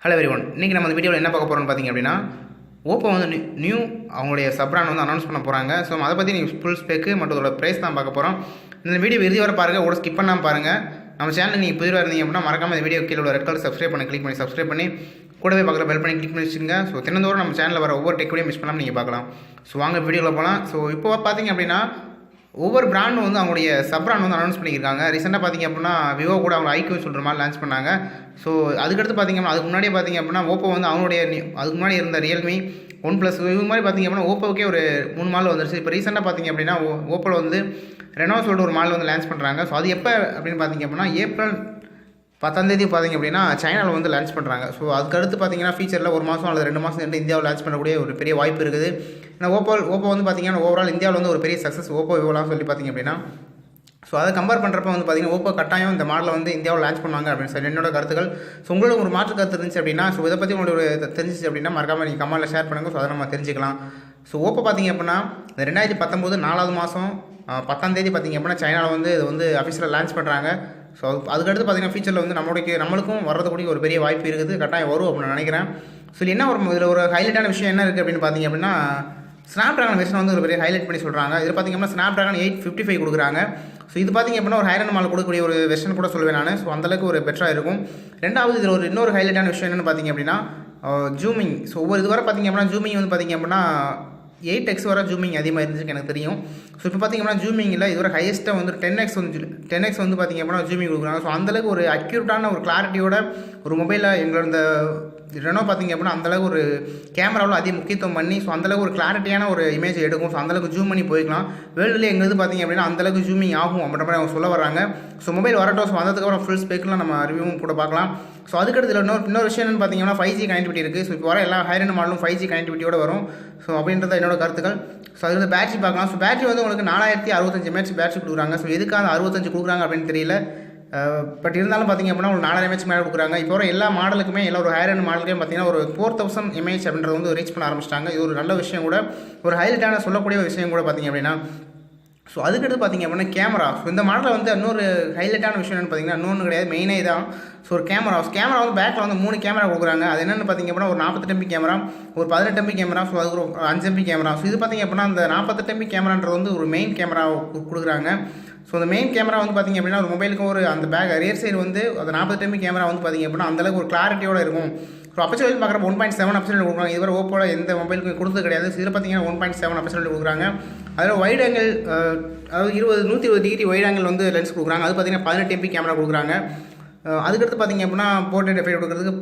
Hello everyone, இன்றைக்கி நம்ம இந்த வீடியோவில் என்ன பார்க்க போகிறோம்னு பார்த்தீங்க அப்படின்னா, ஓப்போ வந்து நியூ அவங்களுடைய சப்ரான் வந்து அனௌன்ஸ் பண்ண போகிறாங்க. ஸோ அதை பற்றி நீங்கள் ஃபுல் ஸ்பெக்கு மற்றும் அதோட ப்ரைஸ் தான் பார்க்க போகிறோம். இந்த வீடியோ இறுதி வரை பாருங்கள், கூட ஸ்கிப் பண்ணாமல் பாருங்கள். நம்ம சேனலுக்கு நீங்கள் புதிராக இருந்தீங்க அப்படின்னா மறக்காமல் இந்த வீடியோ கீழே உள்ள ரெட் கலர் சப்ஸ்கிரைப் பண்ணி கிளிக் பண்ணி சப்ஸ்கிரைப் பண்ணி கூடவே பக்கத்தில் பெல் பண்ணி கிளிக் பண்ணி வச்சுங்க. ஸோ தினந்தோறும் நம்ம சேனலில் வர ஒவ்வொரு டெக் வீடியோ மிஸ் பண்ணாமல் நீங்கள் பார்க்கலாம். ஸோ வாங்க வீடியோவில் போகலாம். ஸோ இப்போ பார்த்தீங்க அப்படின்னா ஒவ்வொரு பிராண்டும் வந்து அவங்களுடைய சப்ரான் வந்து அனௌன்ஸ் பண்ணியிருக்காங்க. ரீசெண்டாக பார்த்திங்க அப்படின்னா விவோ கூட அவங்க ஐக்யூ சொல்கிற மாதிரி லான்ச் பண்ணாங்க. ஸோ அதுக்கடுத்து பார்த்திங்க அப்படின்னா அதுக்கு முன்னாடியே பார்த்திங்க அப்படின்னா ஓப்போ வந்து அவங்களுடைய அதுக்கு முன்னாடி இருந்த ரியல்மி OnePlus இது மாதிரி பார்த்திங்க அப்படின்னா ஓப்போக்கே ஒரு 3 மாடல் வந்துருச்சு. இப்போ ரீசெண்டாக பார்த்திங்க அப்படின்னா ஓப்போவில் வந்து ரெனோ சொல்லிட்டு ஒரு மாடல் வந்து லான்ச் பண்ணுறாங்க. ஸோ அது எப்போ அப்படின்னு பார்த்திங்க அப்படின்னா ஏப்ரல் 10 பார்த்திங்க அப்படின்னா சைனாவில் வந்து லான்ச் பண்ணுறாங்க. ஸோ அதுக்கடுத்து பார்த்திங்கன்னா ஃபியூச்சரில் 1 மாதம் அல்லது 2 மாதம் இந்தியாவில் லான்ச் பண்ணக்கூடிய ஒரு பெரிய வாய்ப்பு இருக்குது. ஏன்னா ஓப்போ வந்து பார்த்திங்கன்னா ஓவரால் இந்தியாவில் வந்து ஒரு பெரிய சக்ஸஸ் ஓப்போ விவோலாம் சொல்லி பார்த்திங்க அப்படின்னா. ஸோ அதை கம்பேர் பண்ணுறப்ப வந்து பார்த்திங்கன்னா ஓப்போ கட்டாயம் இந்த மாடலை வந்து இந்தியாவில் லான்ச் பண்ணுவாங்க அப்படின்னு சொல்லி என்னோட கருத்துக்கள். ஸோ உங்களுக்கு ஒரு மாற்று கருத்து இருந்துச்சு அப்படின்னா, ஸோ இதை பற்றி உங்களுக்கு தெரிஞ்சிச்சு அப்படின்னா மறக்காமல் நீங்கள் கமெண்ட்டில் ஷேர் பண்ணுங்கள். ஸோ அதை நம்ம தெரிஞ்சுக்கலாம். ஸோ ஓப்போ பார்த்திங்க அப்படின்னா 2019 4வது மாதம் 10 பார்த்திங்க அப்படின்னா சைனாவில் வந்து இது வந்து அஃபிஷியலாக லான்ச் பண்ணுறாங்க. ஸோ அதுக்கடுத்து பார்த்திங்கன்னா ஃபியூச்சரில் வந்து நம்மளுக்கும் வர்றதுக்கூடிய ஒரு பெரிய வாய்ப்பு இருக்குது. கட்டாயம் வரும் அப்படின்னு நினைக்கிறேன். ஸோ என்ன இதில் ஒரு ஹைலைட்டான விஷயம் என்ன இருக்குது அப்படின்னு பார்த்திங்க அப்படின்னா, ஸ்னாப்ட்ராகன் வெர்ஷன் வந்து ஒரு பெரிய ஹைலைட் பண்ணி சொல்கிறாங்க. இதில் பார்த்திங்க அப்படின்னா ஸ்னாப்ட்ராகன் 855 கொடுக்குறாங்க. ஸோ இது பார்த்திங்க அப்படின்னா ஒரு ஹைரன் மாடல் கொடுக்கக்கூடிய ஒரு வெர்ஷன் கூட சொல்லுவேன் நான். ஸோ அந்தளவுக்கு ஒரு பெட்டராக இருக்கும். ரெண்டாவது இதில் இன்னொரு ஹைலைட்டான விஷயம் என்னென்னு பார்த்திங்க அப்படின்னா ஜூமிங். ஸோ ஒவ்வொரு இது வரை பார்த்திங்க அப்படின்னா ஜூமிங் வந்து பார்த்திங்க அப்படின்னா 8x வரை ஜூமிங் அதிகமாக இருந்துச்சு எனக்கு தெரியும். ஸோ இப்போ பார்த்திங்க அப்படின்னா ஜூமிங்கில் இதுவரை ஹையஸ்ட்டாக வந்து 10x வந்து பார்த்திங்க அப்படின்னா ஜூமிங் கொடுக்குறாங்க. ஸோ அந்தளவுக்கு ஒரு அக்யூரேட்டான ஒரு கிளாரிட்டியோட ஒரு மொபைலில் எங்களோட இந்த ரெனோ பார்த்திங்க அப்படின்னா அந்தளவுக்கு ஒரு கேமராவில் அதிக முக்கியத்துவம் பண்ணி ஸோ அந்தளவுக்கு ஒரு கிளாரிட்டியான ஒரு இமேஜ் எடுக்கும். ஸோ அந்தளவுக்கு ஜூம் பண்ணி போய்க்கலாம். வேர்ல்டுலேயே எங்களுக்கு பார்த்திங்க அப்படின்னா அந்தளவுக்கு ஜூமிங் ஆகும் அப்படின்ற மாதிரி அவங்க சொல்ல வராங்க. ஸோ மொபைல் வரட்டும். ஸோ வந்ததுக்கப்புறம் ஃபுல் ஸ்பெக்கில் நம்ம ரிவ்யூவும் கூட பார்க்கலாம். ஸோ அதுக்கடுத்து இன்னொரு விஷயம் என்னென்னு பார்த்திங்கன்னா 5G கனெக்டிவிட்டி இருக்குது. ஸோ இப்போ வர எல்லா ஹைரண்ட் மாடலும் 5G கனெக்டிவிட்டியோட வரும். ஸோ அப்படின்றத என்னோட கருத்துக்கள். ஸோ அது வந்து பேட்டரி பார்க்கலாம். ஸோ பேட்டரி வந்து உங்களுக்கு 4065 mAh பேட்டரி கொடுக்குறாங்க. ஸோ எதுக்காக 65 கொடுக்குறாங்க அப்படின்னு தெரியல. பட் இருந்தாலும் பார்த்திங்க அப்படின்னா ஒரு 4000 mAh மேலே கொடுக்குறாங்க. இப்போ வர எல்லா மாடலுக்குமே எல்லா ஒரு ஹையர் மாடலுக்கே பார்த்திங்கன்னா ஒரு 4000 mAh அப்படின்றது வந்து ரீச் பண்ண ஆரம்பிச்சிட்டாங்க. இது ஒரு நல்ல விஷயம் கூட, ஒரு ஹைலைட்டான சொல்லக்கூடிய விஷயம் கூட பார்த்திங்க அப்படின்னா. ஸோ அதுக்கடுத்து பார்த்திங்க அப்படின்னா கேமரா. ஸோ இந்த மாடலில் வந்து இன்னொரு ஹைலைட்டான விஷயம் என்னென்னு பார்த்திங்கன்னா இன்னொன்று கிடையாது, மெயினே தான். ஸோ ஒரு கேமரா வந்து பேக்கில் வந்து 3 கேமரா கொடுக்குறாங்க. அது என்னென்னு பார்த்திங்க அப்படின்னா ஒரு 48 MP கேமரா, ஒரு 18 MP கேமரா, ஸோ அதுக்கு ஒரு 5 MP கேமரா. ஸோ இது பார்த்திங்க அப்படின்னா அந்த 48 MP கேமரான்றது வந்து ஒரு மெயின் கேமரா கொடுக்குறாங்க. ஸோ அந்த மெயின் கேமரா வந்து பார்த்திங்க அப்படின்னா ஒரு மொபைலுக்கு ஒரு அந்த ரியர் சைடு வந்து அந்த 48 MP கேமரா வந்து பார்த்திங்க அப்படின்னா அந்தளவுக்கு ஒரு கிளாரிட்டியோடு இருக்கும். ஸோ அப்பச்சர் வந்து பார்க்குறப்ப 1.7 அப்பச்சர் கொடுக்குறாங்க. இதுவரை ஓப்போல எந்த மொபைலுக்கு கொடுத்தது கிடையாது. இதில் பார்த்திங்கன்னா 1.7 அப்பச்சர் கொடுக்குறாங்க. அதில் வைட் ஆங்கிள் அதாவது 120 டிகிரி வைட் ஆங்கிள் வந்து லென்ஸ் கொடுக்குறாங்க. அது பார்த்திங்கன்னா 18 MP கேமரா கொடுக்குறாங்க. அதுக்கடுத்து பார்த்திங்க அப்படின்னா போர்ட்ரேட் எஃபெக்ட் கொடுக்குறதுக்கு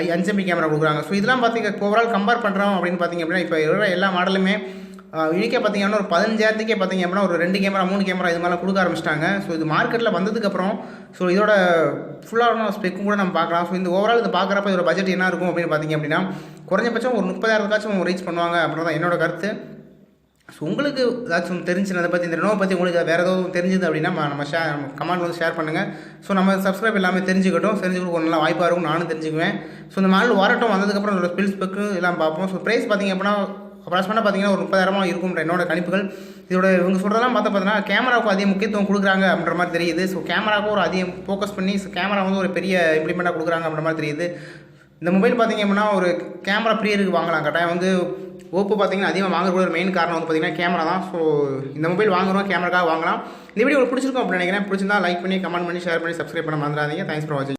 5 MP கேமரா கொடுக்குறாங்க. ஸோ இதெல்லாம் பார்த்திங்க ஓவரால் கம்பேர் பண்ணுறோம் அப்படின்னு பார்த்திங்க அப்படின்னா இப்போ இருக்கிற எல்லா மாடலுமே யூனிக்காக பார்த்திங்கன்னா ஒரு 15,000க்கே பார்த்திங்க அப்படின்னா ஒரு 2 கேமரா 3 கேமரா இது மாதிரிலாம் கொடுக்க ஆரம்பிச்சிட்டாங்க. ஸோ இது மார்க்கெட்டில் வந்ததுக்கப்புறம் ஸோ இதோட ஃபுல்லான ஸ்பெக்கும் கூட நம்ம பார்க்கலாம். ஸோ இந்த ஓவரால் இது பார்க்குறப்ப இதோட பட்ஜெட் என்ன இருக்கும் அப்படின்னு பார்த்திங்க அப்படின்னா குறைஞ்சபட்சம் ஒரு 30,000க்காச்சும் ரீச் பண்ணுவாங்க அப்படின்றதான் என்னோட கருத்து. ஸோ உங்களுக்கு ஏதாச்சும் தெரிஞ்சு அதை பற்றி இந்த ரெனோவை பற்றி உங்களுக்கு வேறு ஏதாவது தெரிஞ்சுது அப்படின்னா நம்ம கமெண்ட் வந்து ஷேர் பண்ணுங்கள். ஸோ நம்ம சப்ஸ்கிரைப் எல்லாமே தெரிஞ்சுக்கிட்டு ஒரு நல்ல வாய்ப்பாக இருக்கும், நானும் தெரிஞ்சுக்குவேன். ஸோ இந்த மாடல் வரட்டும், வந்ததுக்கப்புறம் இதோட ஸ்பில் ஸ்பெக்கு எல்லாம் பார்ப்போம். ஸோ ப்ரைஸ் பார்த்திங்க அப்படின்னா அப்ராக்சிமேட்டாக பார்த்திங்கன்னா ஒரு 30,000 இருக்கும்ன்ற என்னோட கணிப்புகள். இதோட இவங்க சொல்கிறதெல்லாம் பார்த்தீங்கன்னா கேமராவுக்கு அதிக முக்கியத்துவம் கொடுக்குறாங்க அப்படின்ற மாதிரி தெரியுது. ஸோ கேமராவுக்கு ஒரு அதிகம் ஃபோக்கஸ் பண்ணி கேமரா வந்து ஒரு பெரிய இம்ப்ளிமெண்ட்டாக கொடுக்குறாங்க அப்படின்ற மாதிரி தெரியுது. இந்த மொபைல் பார்த்திங்க அப்படின்னா ஒரு கேமரா பிரியருக்கு வாங்கலாம். கட்டாயம் வந்து ஓப்போ பார்த்திங்கன்னா அதிகமாக வாங்குற ஒரு மெயின் காரணம் வந்து பார்த்திங்கன்னா கேமரா தான். ஸோ இந்த மொபைல் வாங்குறோம் கேமராக்காக வாங்கலாம். இந்த வீடியோ உங்களுக்கு பிடிச்சிருக்கும் அப்படின்னு நினைக்கிறேன். பிடிச்சிருந்தா லைக் பண்ணி கமெண்ட் பண்ணி ஷேர் பண்ணி சப்ஸ்கிரைப் பண்ண மறந்துடாதீங்க. தேங்க்ஸ் ஃபார் வாட்சிங்.